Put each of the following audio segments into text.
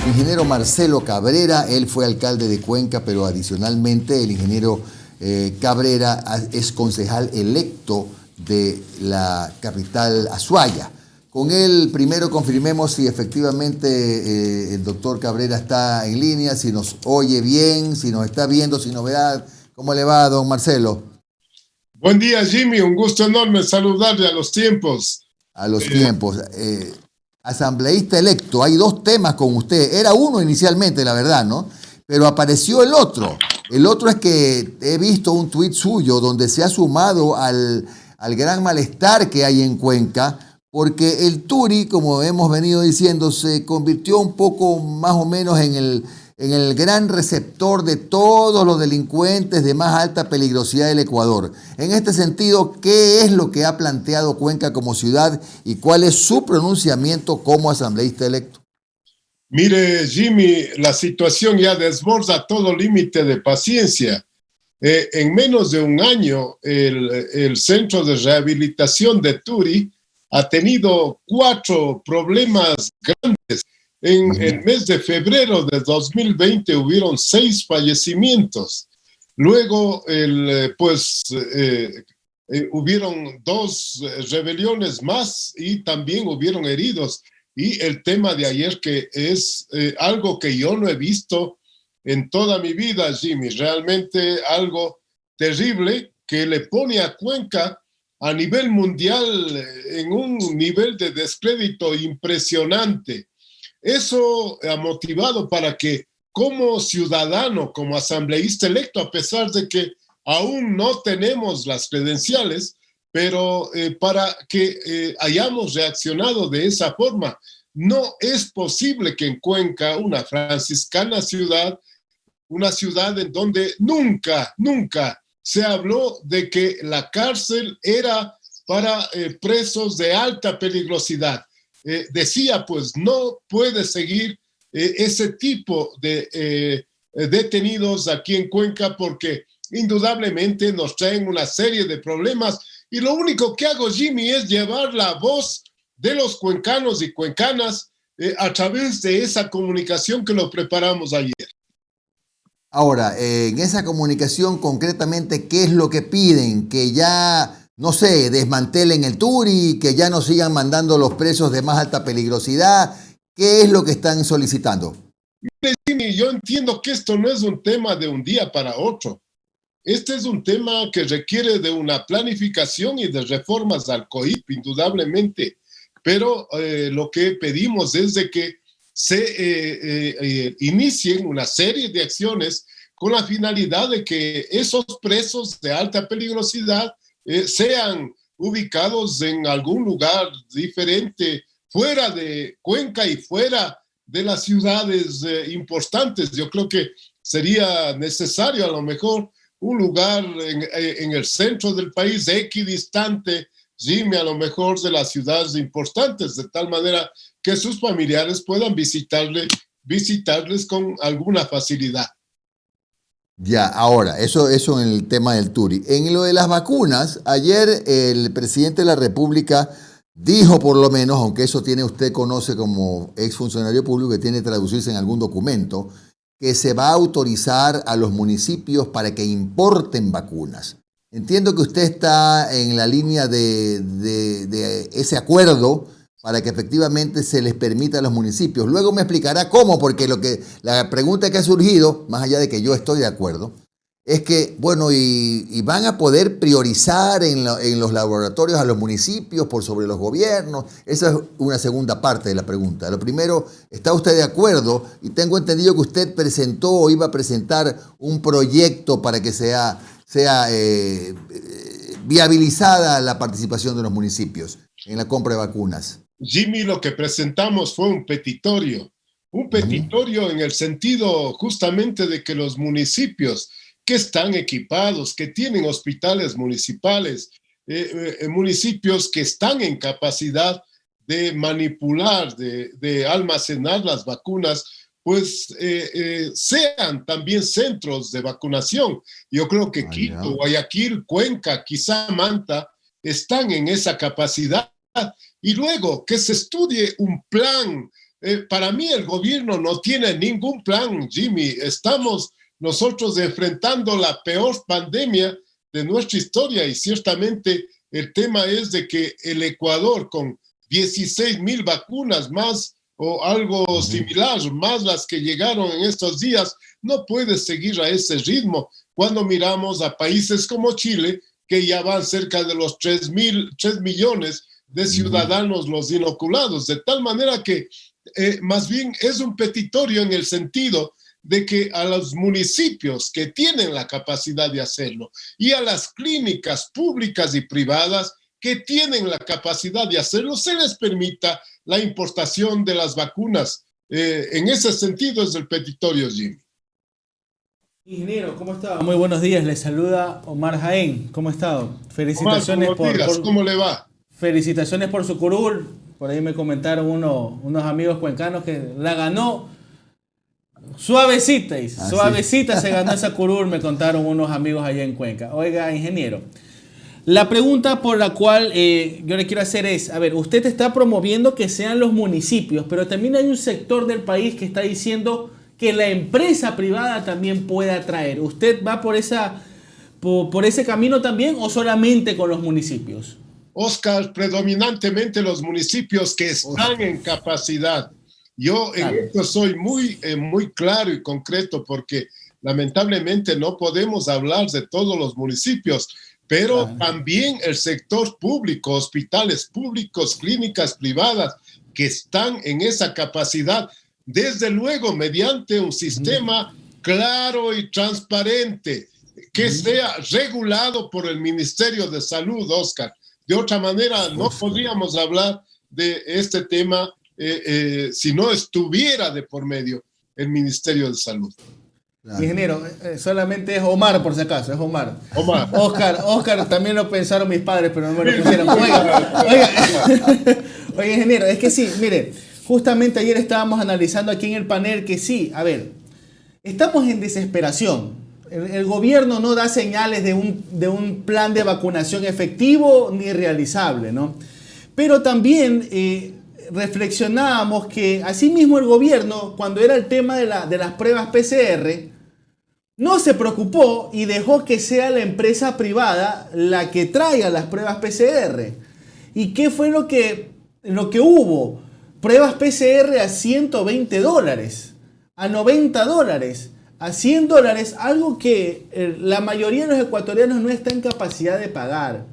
ingeniero Marcelo Cabrera. Él fue alcalde de Cuenca, pero adicionalmente el ingeniero Cabrera es concejal electo de la capital Azuaya. Con él primero confirmemos si efectivamente el doctor Cabrera está en línea, si nos oye bien, si nos está viendo, sin novedad. ¿Cómo le va, don Marcelo? Buen día, Jimmy. Un gusto enorme saludarle a los tiempos. A los tiempos. Asambleísta electo, hay dos temas con usted. Era uno inicialmente, la verdad, ¿no? Pero apareció el otro. El otro es que he visto un tuit suyo donde se ha sumado al gran malestar que hay en Cuenca, porque el Turi, como hemos venido diciendo, se convirtió un poco más o menos en el gran receptor de todos los delincuentes de más alta peligrosidad del Ecuador. En este sentido, ¿qué es lo que ha planteado Cuenca como ciudad y cuál es su pronunciamiento como asambleísta electo? Mire, Jimmy, la situación ya desborda todo límite de paciencia. En menos de un año, el Centro de Rehabilitación de Turi ha tenido 4 problemas grandes. En el mes de febrero de 2020 hubieron 6 fallecimientos. Luego, hubieron 2 rebeliones más y también hubieron heridos. Y el tema de ayer, que es algo que yo no he visto en toda mi vida, Jimmy, realmente algo terrible que le pone a Cuenca a nivel mundial en un nivel de descrédito impresionante. Eso ha motivado para que como ciudadano, como asambleísta electo, a pesar de que aún no tenemos las credenciales, pero para que hayamos reaccionado de esa forma. No es posible que en Cuenca, una franciscana ciudad, una ciudad en donde nunca se habló de que la cárcel era para presos de alta peligrosidad. Decía, pues, no puede seguir ese tipo de detenidos aquí en Cuenca porque indudablemente nos traen una serie de problemas y lo único que hago, Jimmy, es llevar la voz de los cuencanos y cuencanas a través de esa comunicación que lo preparamos ayer. Ahora, en esa comunicación concretamente, ¿qué es lo que piden? Que ya, no sé, desmantelen el Turi, que ya no sigan mandando los presos de más alta peligrosidad. ¿Qué es lo que están solicitando? Jimmy, yo entiendo que esto no es un tema de un día para otro. Este es un tema que requiere de una planificación y de reformas al COIP, indudablemente. Pero lo que pedimos es de que se inicien una serie de acciones con la finalidad de que esos presos de alta peligrosidad sean ubicados en algún lugar diferente, fuera de Cuenca y fuera de las ciudades importantes. Yo creo que sería necesario a lo mejor un lugar en el centro del país, equidistante, Jimmy, a lo mejor de las ciudades importantes, de tal manera que sus familiares puedan visitarles con alguna facilidad. Ya, ahora, eso en el tema del Turi. En lo de las vacunas, ayer el presidente de la República dijo, por lo menos, aunque eso usted conoce como exfuncionario público, que tiene que traducirse en algún documento, que se va a autorizar a los municipios para que importen vacunas. Entiendo que usted está en la línea de ese acuerdo para que efectivamente se les permita a los municipios. Luego me explicará cómo, porque la pregunta que ha surgido, más allá de que yo estoy de acuerdo, es que, bueno, y van a poder priorizar en los laboratorios a los municipios por sobre los gobiernos. Esa es una segunda parte de la pregunta. Lo primero, ¿está usted de acuerdo? Y tengo entendido que usted presentó o iba a presentar un proyecto para que sea viabilizada la participación de los municipios en la compra de vacunas. Jimmy, lo que presentamos fue un petitorio en el sentido justamente de que los municipios que están equipados, que tienen hospitales municipales, municipios que están en capacidad de manipular, de almacenar las vacunas, pues sean también centros de vacunación. Yo creo que Quito, Guayaquil, Cuenca, quizá Manta, están en esa capacidad. Y luego que se estudie un plan para mí el gobierno no tiene ningún plan, Jimmy. Estamos nosotros enfrentando la peor pandemia de nuestra historia y ciertamente el tema es de que el Ecuador con 16,000 vacunas más o algo similar, más las que llegaron en estos días, no puede seguir a ese ritmo cuando miramos a países como Chile, que ya van cerca de los 3 millones de ciudadanos los inoculados, de tal manera que más bien es un petitorio en el sentido de que a los municipios que tienen la capacidad de hacerlo y a las clínicas públicas y privadas que tienen la capacidad de hacerlo, se les permita la importación de las vacunas. En ese sentido es el petitorio, Jimmy. Ingeniero, ¿cómo está? Muy buenos días, le saluda Omar Jaén. ¿Cómo ha estado? Felicitaciones. Omar, ¿cómo le va? Felicitaciones por su curul. Por ahí me comentaron unos amigos cuencanos que la ganó suavecita. Suavecita se ganó esa curul, me contaron unos amigos allá en Cuenca. Oiga, ingeniero, la pregunta por la cual yo le quiero hacer es, a ver, usted está promoviendo que sean los municipios, pero también hay un sector del país que está diciendo que la empresa privada también pueda traer. ¿Usted va por ese camino también o solamente con los municipios? Oscar, predominantemente los municipios que están en capacidad. Yo en esto soy muy claro y concreto porque lamentablemente no podemos hablar de todos los municipios, pero también el sector público, hospitales públicos, clínicas privadas que están en esa capacidad, desde luego mediante un sistema claro y transparente que sea regulado por el Ministerio de Salud, Oscar. De otra manera, no podríamos hablar de este tema si no estuviera de por medio el Ministerio de Salud. Claro. Ingeniero, solamente es Omar, por si acaso, es Omar. Omar. Oscar también lo pensaron mis padres, pero no me lo pusieron. Oiga, ingeniero, es que sí, mire, justamente ayer estábamos analizando aquí en el panel que sí, a ver, estamos en desesperación. El gobierno no da señales de un plan de vacunación efectivo ni realizable, ¿no? Pero también reflexionábamos que asimismo el gobierno, cuando era el tema de las pruebas PCR, no se preocupó y dejó que sea la empresa privada la que traiga las pruebas PCR. ¿Y qué fue lo que hubo? Pruebas PCR a $120, a $90, a $100, algo que la mayoría de los ecuatorianos no está en capacidad de pagar.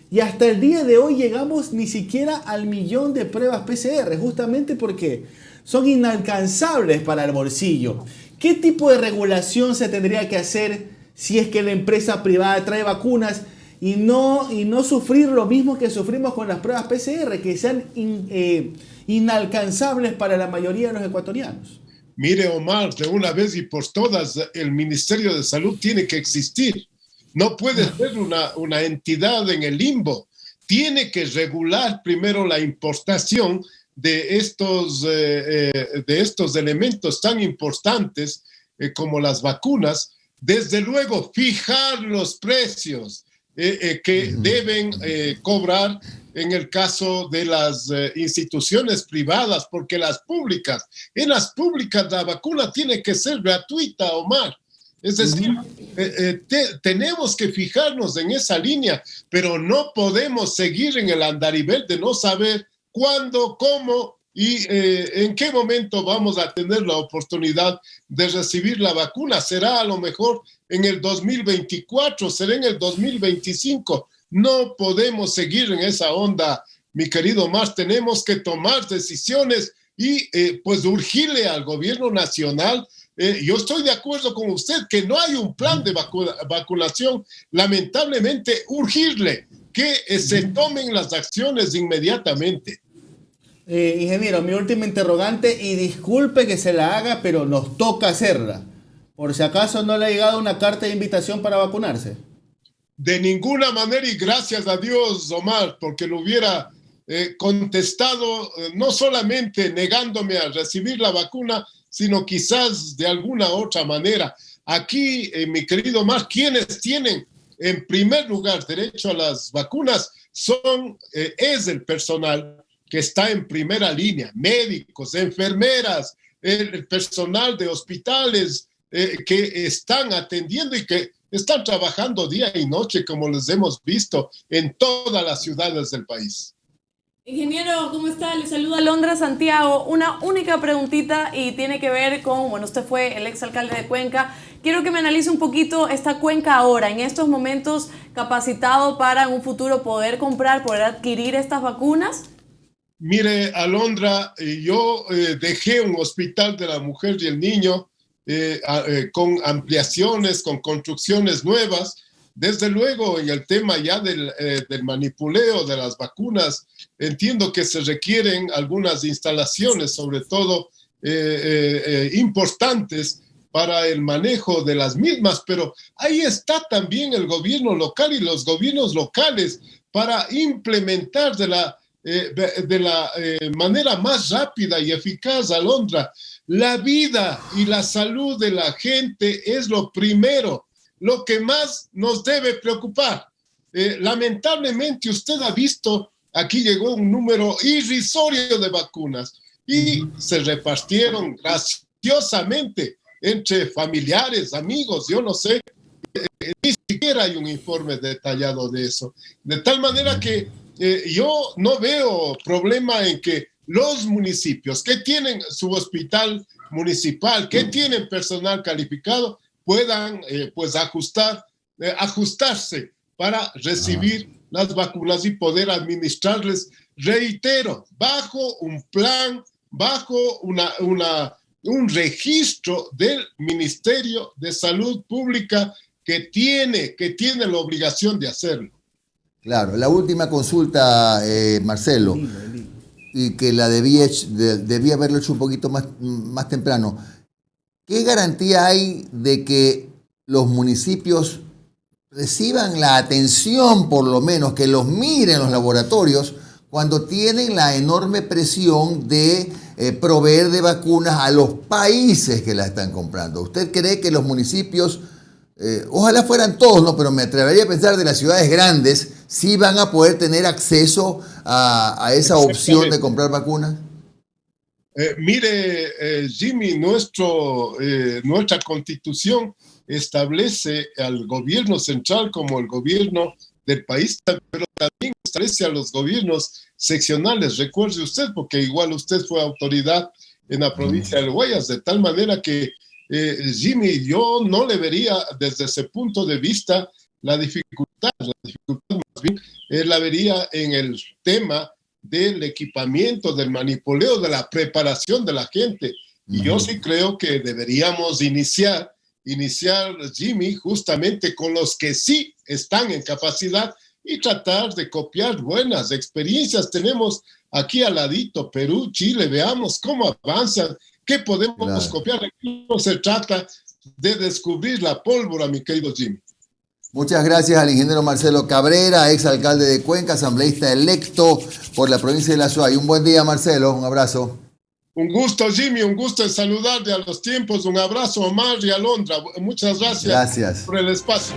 Y hasta el día de hoy llegamos ni siquiera al 1.000.000 de pruebas PCR, justamente porque son inalcanzables para el bolsillo. ¿Qué tipo de regulación se tendría que hacer si es que la empresa privada trae vacunas y no sufrir lo mismo que sufrimos con las pruebas PCR, que sean inalcanzables para la mayoría de los ecuatorianos? Mire, Omar, de una vez y por todas, el Ministerio de Salud tiene que existir. No puede ser una entidad en el limbo. Tiene que regular primero la importación de estos elementos tan importantes como las vacunas. Desde luego, fijar los precios que deben cobrar en el caso de las instituciones privadas, porque en las públicas la vacuna tiene que ser gratuita, Omar. Es decir, tenemos que fijarnos en esa línea, pero no podemos seguir en el andarivel de no saber cuándo, cómo y en qué momento vamos a tener la oportunidad de recibir la vacuna. Será a lo mejor en el 2024, será en el 2025. No podemos seguir en esa onda, mi querido Omar. Tenemos que tomar decisiones y pues urgirle al gobierno nacional. Yo estoy de acuerdo con usted que no hay un plan de vacunación. Lamentablemente, urgirle que se tomen las acciones inmediatamente. Ingeniero, mi última interrogante, y disculpe que se la haga, pero nos toca hacerla. Por si acaso no le ha llegado una carta de invitación para vacunarse. De ninguna manera, y gracias a Dios, Omar, porque lo hubiera contestado no solamente negándome a recibir la vacuna, sino quizás de alguna otra manera. Aquí, mi querido Omar, quienes tienen en primer lugar derecho a las vacunas es el personal que está en primera línea, médicos, enfermeras, el personal de hospitales que están atendiendo y que están trabajando día y noche, como les hemos visto en todas las ciudades del país. Ingeniero, ¿cómo está? Le saluda Alondra Santiago. Una única preguntita y tiene que ver con, bueno, usted fue el exalcalde de Cuenca. Quiero que me analice un poquito esta Cuenca ahora, en estos momentos, capacitado para en un futuro poder comprar, poder adquirir estas vacunas. Mire, Alondra, yo dejé un hospital de la mujer y el niño con ampliaciones, con construcciones nuevas. Desde luego, en el tema ya del manipuleo de las vacunas, entiendo que se requieren algunas instalaciones, sobre todo importantes para el manejo de las mismas, pero ahí está también el gobierno local y los gobiernos locales para implementar de la manera más rápida y eficaz, Alondra. La vida y la salud de la gente es lo primero, lo que más nos debe preocupar. Lamentablemente usted ha visto, aquí llegó un número irrisorio de vacunas y se repartieron graciosamente entre familiares, amigos, yo no sé, ni siquiera hay un informe detallado de eso. De tal manera que yo no veo problema en que los municipios que tienen su hospital municipal, que tienen personal calificado, puedan pues ajustarse para recibir las vacunas y poder administrarles, reitero, bajo un plan, bajo un registro del Ministerio de Salud Pública que tiene la obligación de hacerlo. Claro, la última consulta, Marcelo, y que la debía haberlo hecho un poquito más temprano. ¿Qué garantía hay de que los municipios reciban la atención, por lo menos, que los miren los laboratorios cuando tienen la enorme presión de proveer de vacunas a los países que la están comprando? ¿Usted cree que los municipios, ojalá fueran todos, no, pero me atrevería a pensar de las ciudades grandes, sí van a poder tener acceso a esa opción de comprar vacunas? Mire, Jimmy, nuestra Constitución establece al gobierno central como el gobierno del país, pero también establece a los gobiernos seccionales. Recuerde usted, porque igual usted fue autoridad en la provincia del Guayas, de tal manera que, Jimmy, yo no le vería desde ese punto de vista la dificultad más bien la vería en el tema del equipamiento, del manipuleo, de la preparación de la gente. Y yo sí creo que deberíamos iniciar, Jimmy, justamente con los que sí están en capacidad y tratar de copiar buenas experiencias. Tenemos aquí al ladito Perú, Chile, veamos cómo avanzan, qué podemos copiar. Aquí no se trata de descubrir la pólvora, mi querido Jimmy. Muchas gracias al ingeniero Marcelo Cabrera, exalcalde de Cuenca, asambleísta electo por la provincia de La Suay. Un buen día, Marcelo, un abrazo. Un gusto, Jimmy, un gusto en saludarte a los tiempos. Un abrazo, Omar y Alondra. Muchas gracias por el espacio.